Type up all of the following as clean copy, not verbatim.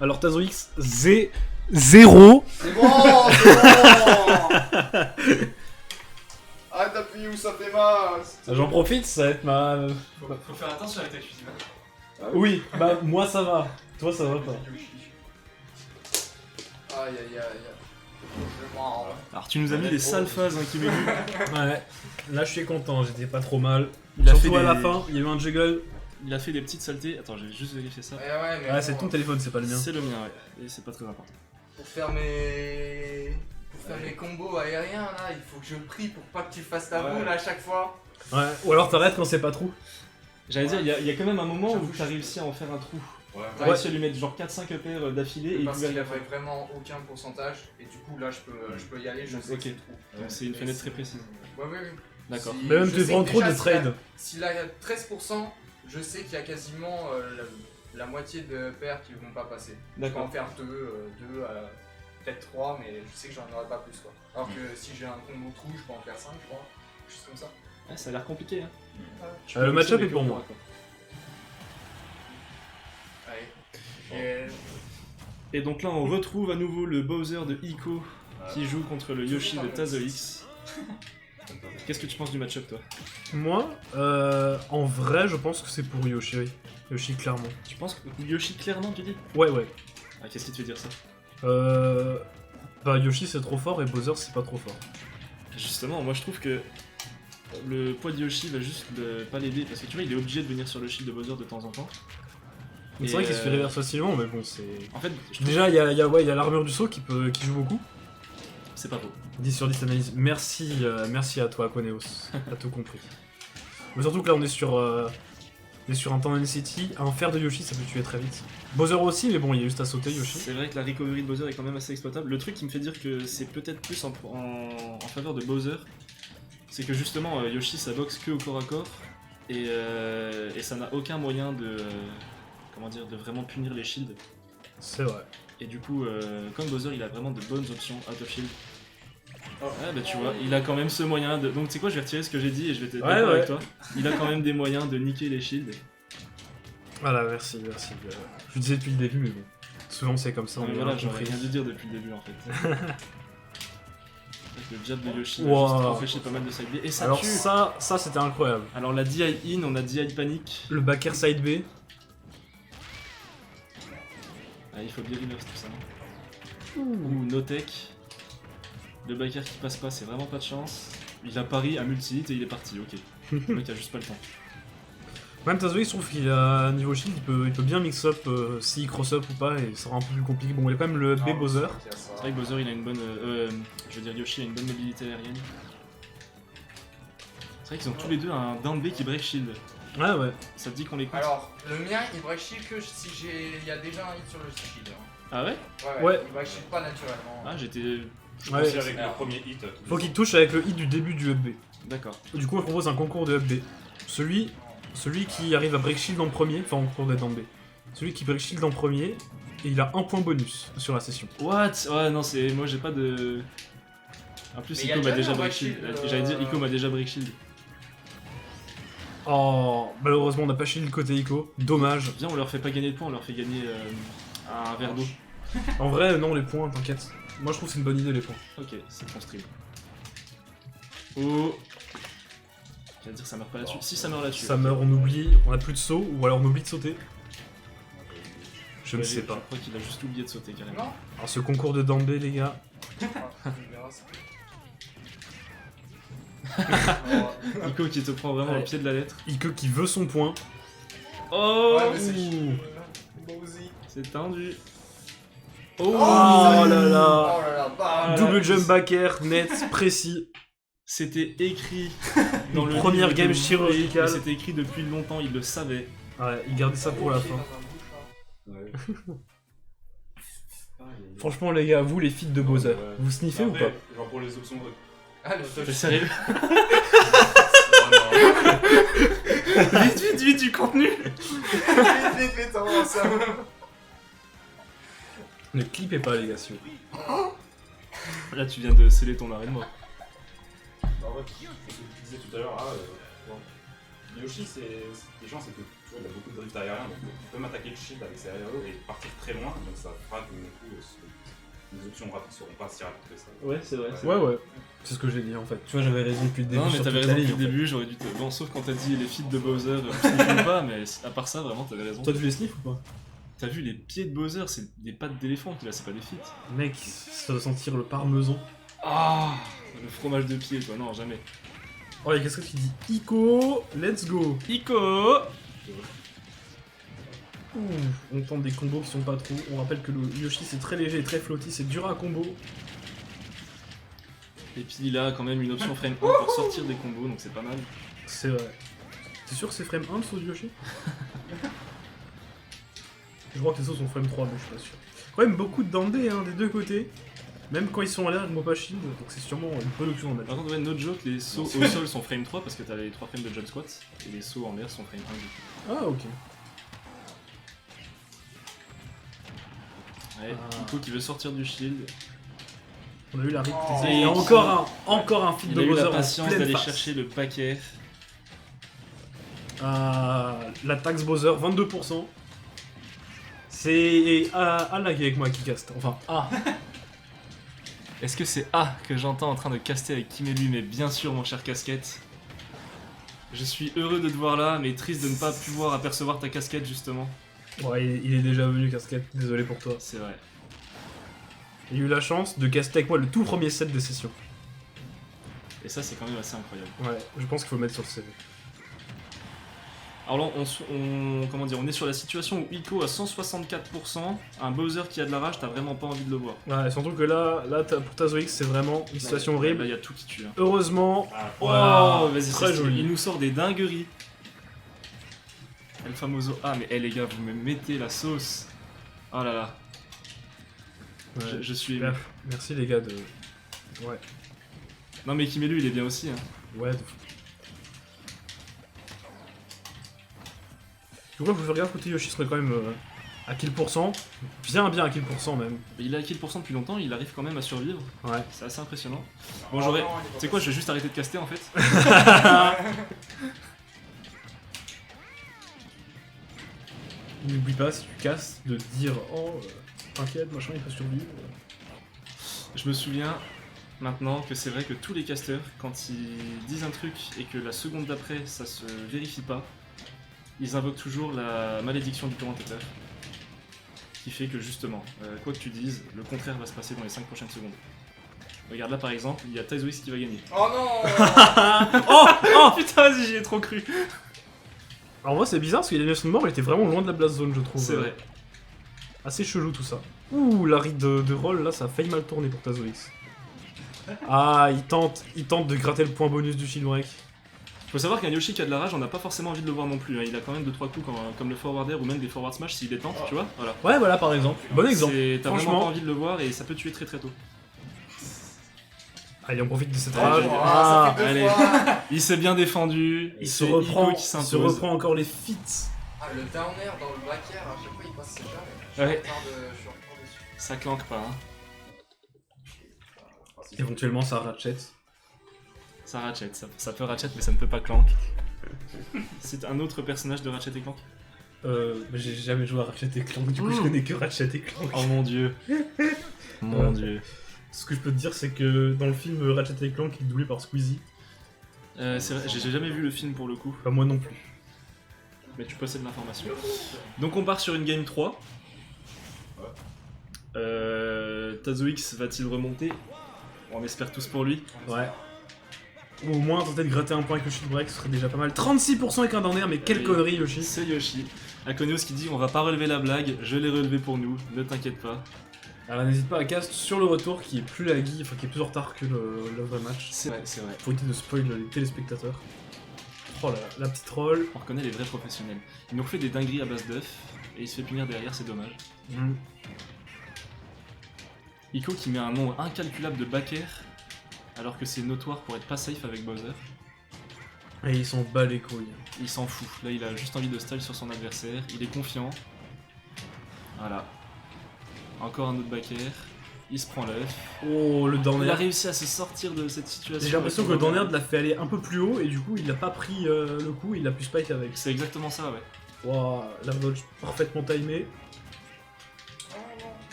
Alors Tazoix, 0. C'est bon, c'est bon. Arrête d'appuyer où ça fait mal. J'en profite, ça va être ma... Faut faire attention avec ta cuisine. Oui, bah moi ça va. Toi ça va pas. Aïe aïe aïe. Je m'en vais. Alors tu nous as mis des sales phases hein, qui m'émuent. Ouais, là je suis content, j'étais pas trop mal. Il a Surtout fait à la des- fin, il y a eu un juggle. Il a fait des petites saletés. Attends, je vais juste vérifier ça. Ouais, mais Ah, bon, c'est ton téléphone, c'est pas le mien. C'est le mien, ouais. Et c'est pas très important. Pour faire mes combos aériens là, il faut que je prie pour pas que tu fasses ta boule à chaque fois. Ouais, ou alors t'arrêtes quand c'est pas trou. J'allais dire, il y a quand même un moment J'avoue, où t'as réussi à en faire un trou. Ouais. T'as réussi à lui mettre genre 4-5 EPR d'affilée et il Parce pouvait qu'il rien avait faire. vraiment aucun pourcentage et du coup là je peux y aller, je sais Ok. que c'est trou. Donc c'est une fenêtre très précise. Ouais, oui. D'accord. Si- Mais même je tu sais prends que trop déjà, de trade. S'il a 13%, je sais qu'il y a quasiment la moitié de paires qui vont pas passer. Je peux en D'accord. faire deux, peut-être 3, mais je sais que j'en aurai pas plus quoi. Alors que si j'ai un combo trou, je peux en faire 5, je crois. Juste comme ça. Ouais, ça a l'air compliqué. Hein. Tu Le peux match-up aussi est pour avec moi. le corps à corps. Allez. Et donc là, on retrouve à nouveau le Bowser de Ico qui joue contre le Yoshi de Tazoix. Qu'est-ce que tu penses du match-up, toi? Moi, en vrai, je pense que c'est pour Yoshi. Oui. Yoshi, clairement. Tu penses que Yoshi, clairement, tu dis? Ouais, ouais. Ah, qu'est-ce qui te fait dire ça? Bah, Yoshi c'est trop fort et Bowser c'est pas trop fort. Justement, moi je trouve que le poids de Yoshi va juste pas l'aider parce que tu vois, il est obligé de venir sur le shield de Bowser de temps en temps. C'est Et, vrai qu'il se fait reverse facilement, mais bon, c'est. En fait, je trouve Déjà, il y a l'armure du saut qui joue beaucoup. que c'est pas faux. 10 sur 10 analyse. Merci, merci à toi, Aquaneos. T'as tout compris. Mais surtout que là, on est sur un temps NCT. Un fer de Yoshi, ça peut tuer très vite. Bowser aussi, mais bon, il y a juste à sauter Yoshi. C'est vrai que la recovery de Bowser est quand même assez exploitable. Le truc qui me fait dire que c'est peut-être plus en faveur de Bowser, c'est que justement Yoshi ça boxe que au corps à corps et ça n'a aucun moyen de comment dire de vraiment punir les shields. C'est vrai. Et du coup, comme Bowser il a vraiment de bonnes options out of shield. Ouais bah tu vois, il a quand même ce moyen de... Donc tu sais quoi, je vais retirer ce que j'ai dit et je vais te d'accord avec toi. Il a quand même des moyens de niquer les shields. Voilà, merci. Je le disais depuis le début, mais bon. Souvent c'est comme ça, Non, on mais est voilà, bien j'aurais compris. rien dû dire depuis le début en fait. Avec le jab de Yoshi Wow. va juste empêcher pas mal de side B. Et ça Alors tue. ça c'était incroyable. Alors la DI in, on a DI panic. Le backer side B. Ah, il faut bien reverse tout ça. Ouh, no tech. Le backer qui passe pas, c'est vraiment pas de chance. Il a pari à multi-hit et il est parti, ok. Le mec a juste pas le temps. Même Tazoï, je trouve qu'il a niveau shield, il peut bien mix-up s'il cross-up ou pas, et ça sera un peu plus compliqué. Bon, il a quand même le B Bowser. C'est vrai que Bowser il a une bonne. Je veux dire, Yoshi a une bonne mobilité aérienne. C'est vrai qu'ils ont tous les deux un down B qui break shield. Ouais. Ça te dit qu'on l'écoute? Alors, le mien il break shield que si il y a déjà un hit sur le shield. Hein. Ah ouais? Ouais. Il break shield pas naturellement. Ah, j'étais. Ouais. Aussi avec le premier hit. Faut qu'il touche avec le hit du début du up B. D'accord. Du coup, on propose un concours de up B. Celui qui arrive à break shield en premier, enfin en cours d'être en B. Celui qui break shield en premier, et il a un point bonus sur la session. What? Ouais, non, c'est. Moi j'ai pas de. En plus, Mais y a Ico m'a déjà déjà eu un break break shield. shield, J'allais dire, Ico m'a déjà break shield. Oh, malheureusement, on n'a pas shield côté Ico. Dommage. Viens, on leur fait pas gagner de points, on leur fait gagner un verre d'eau. En vrai, non, les points, t'inquiète. Moi, je trouve que c'est une bonne idée, les points. Ok, c'est ton stream. Oh. J'allais dire ça meurt pas là-dessus. Si ça meurt là-dessus. Ça meurt, on oublie, on a plus de saut, ou alors on oublie de sauter. Je ne sais pas. Je crois qu'il a juste oublié de sauter carrément. Non. Alors, ce concours de Dambé, les gars. On verra ça. Ico qui te prend vraiment Ouais. au pied de la lettre. Ike qui veut son point. Oh, Ouais, mais c'est Ouh. chiant. Bowsy. c'est tendu. Oh, ça y est. là là. Oh là là, bam. Double jump backer, net, précis. C'était écrit dans le Première livre game de chirurgicale. mais c'était écrit depuis longtemps, il le savait. Ouais, il gardait ça pour la fin. Ouais. Franchement, les gars, vous, les feats de Bowser, Ouais. vous sniffez ou Après, pas? Genre pour les options de. Ah, le T'es touch. sérieux? Vraiment. Vite, du contenu. Vite, on va ça. Ne clippez pas, les gars, s'il vous plaît. Là, tu viens de sceller ton arrêt de mort. En fait, ce que tu disais tout à l'heure, Yoshi, les gens, c'est que Tu vois, il a beaucoup de drift aérien, donc il peut m'attaquer le shield avec ses aéros et partir très loin, donc ça fera que du coup, les options rapides seront pas si rapides que ça. Ouais, c'est vrai. Ouais. C'est ce que j'ai dit en fait. Tu vois, j'avais raison depuis le début. Non, mais sur t'avais toute la raison depuis ligne, le en fait. début, j'aurais dû te. Bon, sauf quand t'as dit les feats de Bowser, je ne pas, mais à part ça, vraiment, t'avais raison. Toi, tu les sniffs ou pas? T'as vu les pieds de Bowser, c'est des pattes d'éléphant qu'il a, c'est pas des feats. Mec, ça doit sentir le parmesan. Ah, le fromage de pied, quoi, non, jamais. Oh, y'a qu'est-ce que tu dis? Ico, let's go! Ico. Ouh, on tente des combos qui sont pas trop. On rappelle que le Yoshi c'est très léger et très flotti, c'est dur à combo. Et puis il a quand même une option frame 1 pour sortir des combos, donc c'est pas mal. C'est vrai. T'es sûr que c'est frame 1 le saut du Yoshi? Je crois que les sauts sont frame 3, mais je suis pas sûr. Quand même beaucoup de dandés hein, des deux côtés. Même quand ils sont à l'air, je m'en pas shield, donc c'est sûrement une bonne option en Par mettre. contre, ouais, no joke, les sauts au sol sont frame 3 parce que t'as les 3 frames de jump squat, et les sauts en l'air sont frame 1 du coup. Ah, ok. Ouais, Ah. Ico qui veut sortir du shield. On a eu la rip. Oh. Et encore un feed Il de a eu Bowser la en patience pleine d'aller face. chercher le paquet. La taxe Bowser, 22%. C'est Allah qui est avec moi qui caste. Enfin, Est-ce que c'est A que j'entends en train de caster avec Kimelu? Mais bien sûr, mon cher casquette. Je suis heureux de te voir là, mais triste de ne pas pouvoir apercevoir ta casquette justement. Ouais, il est déjà venu casquette, désolé pour toi. C'est vrai. Il a eu la chance de caster avec moi le tout premier set de session. Et ça, c'est quand même assez incroyable. Ouais, je pense qu'il faut le mettre sur le CV. Alors là, comment dire, on est sur la situation où Ico a 164%, un Bowser qui a de la rage, t'as vraiment pas envie de le voir. Ouais, surtout que là pour Tazoix, c'est vraiment une situation Là, horrible. il y a tout qui tue. Hein. Heureusement, Ah, voilà, Oh, vas-y, très c'est stylé. joli. Il nous sort des dingueries. El famoso. Ah, mais les gars, vous me mettez la sauce. Oh là là, Ouais. je suis ému. Bref, merci les gars de. Ouais, Non, mais Kimelu, il est bien aussi. Hein. ouais. Je crois que je regarde côté Yoshi serait quand même à kill %, bien à kill % même. Il a acquis le pourcent depuis longtemps, il arrive quand même à survivre. Ouais. C'est assez impressionnant. Bon, Oh j'aurais. non, il est pas Tu sais quoi, je vais passé. juste arrêter de caster en fait. N'oublie pas si tu casses de dire oh t'inquiète machin il peut survivre. Je me souviens maintenant que c'est vrai que tous les casters, quand ils disent un truc et que la seconde d'après ça se vérifie pas, ils invoquent toujours la malédiction du commentateur. Qui fait que justement, quoi que tu dises, le contraire va se passer dans les 5 prochaines secondes. Regarde là par exemple, il y a Tazoix qui va gagner. Oh non Oh putain, vas-y, j'y ai trop cru. Alors moi c'est bizarre parce qu'il a de mort, il était vraiment loin de la blast zone je trouve. C'est vrai. Assez chelou tout ça. Ouh la ride de roll là ça a failli mal tourner pour Tazoix. Ah il tente de gratter le point bonus du shield break. Faut savoir qu'un Yoshi qui a de la rage, on n'a pas forcément envie de le voir non plus. Hein. Il a quand même 2-3 coups comme le forward air ou même des forward smash s'il est tente, tu vois. Voilà. Ouais voilà par exemple. Bon exemple. T'as vraiment Franchement. pas envie de le voir et ça peut tuer très très tôt. Allez on profite de cette Ouais, rage. j'ai- Ah, ça fait deux allez. fois. Il s'est bien défendu. Il se c'est Ico reprend, qui se s'impose. reprend encore les feats. Ah, le down air dans le back air, à chaque fois il passe ses jamais. Ouais. Je suis en retard dessus. Ça clanque pas. Hein. Éventuellement ça ratchet. Ça Ratchet, ça peut Ratchet mais ça ne peut pas Clank. C'est un autre personnage de Ratchet et Clank. Mais j'ai jamais joué à Ratchet et Clank, du coup je connais que Ratchet et Clank. Oh mon dieu. Mon dieu. Ce que je peux te dire c'est que dans le film Ratchet et Clank il est doublé par Squeezie. C'est vrai, j'ai jamais vu le film pour le coup, Pas moi non plus. mais tu possèdes l'information. Donc on part sur une game 3. Tazoix va-t-il remonter? On espère tous pour lui. Ouais. Ou au moins tenter de gratter un point avec le shield break, ce serait déjà pas mal. 36% avec un down air, mais quelle Oui. connerie Yoshi. C'est Yoshi. Akonios qui dit on va pas relever la blague, je l'ai relevé pour nous, ne t'inquiète pas. Alors n'hésite pas à cast sur le retour qui est plus laggy, enfin qui est plus en retard que le vrai match. C'est vrai, c'est vrai. Faut éviter de spoil les téléspectateurs. Oh là, la petite roll. On reconnaît les vrais professionnels. Il nous refait des dingueries à base d'œufs et il se fait punir derrière, c'est dommage. Ico qui met un nombre incalculable de back air alors que c'est notoire pour être pas safe avec Bowser. Et ils s'en bat les couilles. Il s'en fout. Là, il a juste envie de style sur son adversaire. Il est confiant. Voilà. Encore un autre back air. Il se prend l'œuf. Oh le down Il a air. réussi à se sortir de cette situation. J'ai l'impression que avec le son down air l'a fait aller un peu plus haut et du coup il a pas pris le coup, il a pu spike avec. C'est exactement ça, ouais. Wow, la dodge parfaitement timée.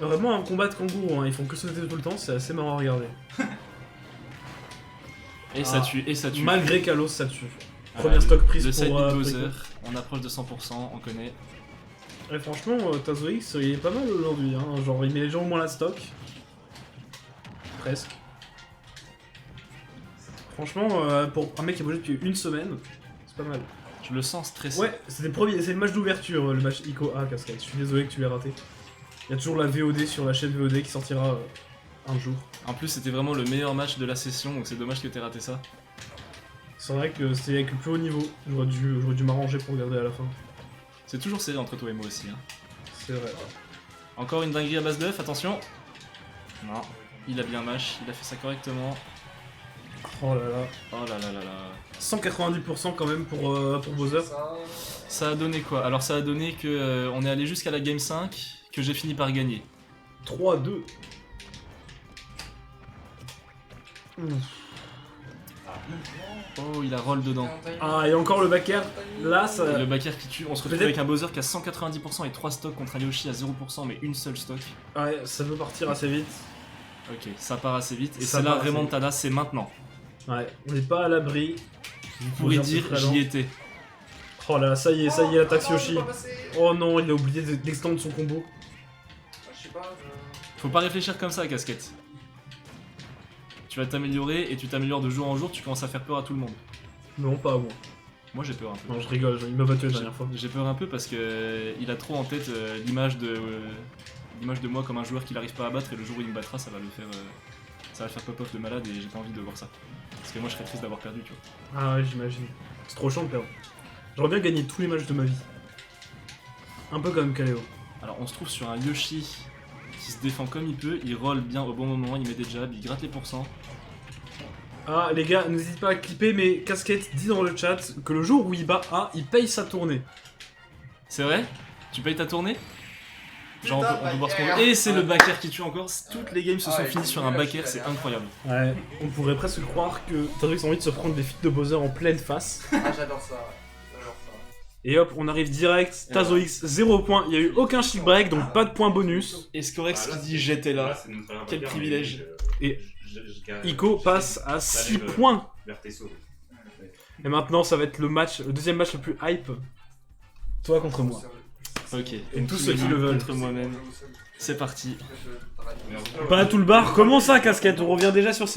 Vraiment un combat de kangourou, hein. Ils font que sauter tout le temps, c'est assez marrant à regarder. Et ça tue, et ça tue. Malgré Kalos, ça tue. Ah, Première stock prise le side pour beat Bowser, Rico. on approche de 100%, on connaît. Et franchement, Tazoix, il est pas mal aujourd'hui, hein. Genre il met les gens au moins la stock. Presque. Franchement, pour un mec qui a bougé depuis une semaine, c'est pas mal. Je le sens stressé. Ouais, c'est le match d'ouverture, le match Ico A Cascade. Je suis désolé que tu l'aies raté. Il y a toujours la VOD sur la chaîne VOD qui sortira un jour. En plus, c'était vraiment le meilleur match de la session, donc c'est dommage que t'aies raté ça. C'est vrai que c'était avec le plus haut niveau. J'aurais dû m'arranger pour regarder à la fin. C'est toujours serré entre toi et moi aussi. Hein. C'est vrai. Encore une dinguerie à base d'œuf, attention. Non, il a bien mash, il a fait ça correctement. Oh là là. Oh là là là là. 190% quand même pour Bowser. Ça a donné quoi? Alors ça a donné que on est allé jusqu'à la game 5, que j'ai fini par gagner. 3-2. Oh, il a roll dedans. Ah, et encore le back air. Là, ça... Le backer qui tue, on se retrouve Peut-être- avec un Bowser qui a 190% et 3 stocks contre un Yoshi à 0% mais une seule stock. Ouais, ça peut partir assez vite. Ok, ça part assez vite. Et Ça c'est là part assez remontada, c'est maintenant. Ouais, on n'est pas à l'abri. Vous pourrez Bowser, dire c'est très lent. j'y étais. Oh là là, ça y est, l'attaque Yoshi. Oh non, il a oublié d'extendre son combo. Je sais pas, Faut pas réfléchir comme ça, casquette. Tu vas t'améliorer et tu t'améliores de jour en jour, tu commences à faire peur à tout le monde. Non, pas à moi. Moi j'ai peur un peu. Non, je rigole, il m'a battu la dernière fois. J'ai peur un peu parce que il a trop en tête l'image de moi comme un joueur qu'il arrive pas à battre et le jour où il me battra ça va le faire pop-off de malade et j'ai pas envie de voir ça. Parce que moi je serais triste d'avoir perdu, tu vois. Ah ouais, j'imagine. C'est trop chiant de perdre. J'aurais bien gagné tous les matchs de ma vie. Un peu comme Kaleo. Alors on se trouve sur un Yoshi qui se défend comme il peut, il roll bien au bon moment, il met des jabs, il gratte les pourcents. Ah les gars, n'hésitez pas à clipper, mais Casquette dit dans le chat que le jour où il bat A, il paye sa tournée. C'est vrai? Tu payes ta tournée? Genre Putain, on peut voir ce qu'on backer. veut. Et c'est le backer qui tue encore, toutes les games se sont Ah, finies il sur est un nul à backer, chier, c'est d'ailleurs. incroyable. Ouais, on pourrait presque croire que Tazoix a envie de se prendre des feats de Bowser en pleine face. Ah, j'adore ça. J'adore ça. Et hop, on arrive direct, Tazoix 0 points, il n'y a eu aucun shield break, donc pas de points bonus. Et Scorex Ah, là, qui dit j'étais là. c'est notre frère Quel Baker, privilège. mais, Et j'ai- Ico j'ai- passe à ça 6 lève, points. vers tes sauts. Et maintenant, ça va être le deuxième match le plus hype. Toi contre moi. Ok. Et tous ceux qui le veulent. Contre moi-même. C'est parti. Mais en tout cas, Pas tout le bar, comment ça, Casquette? On revient déjà sur ces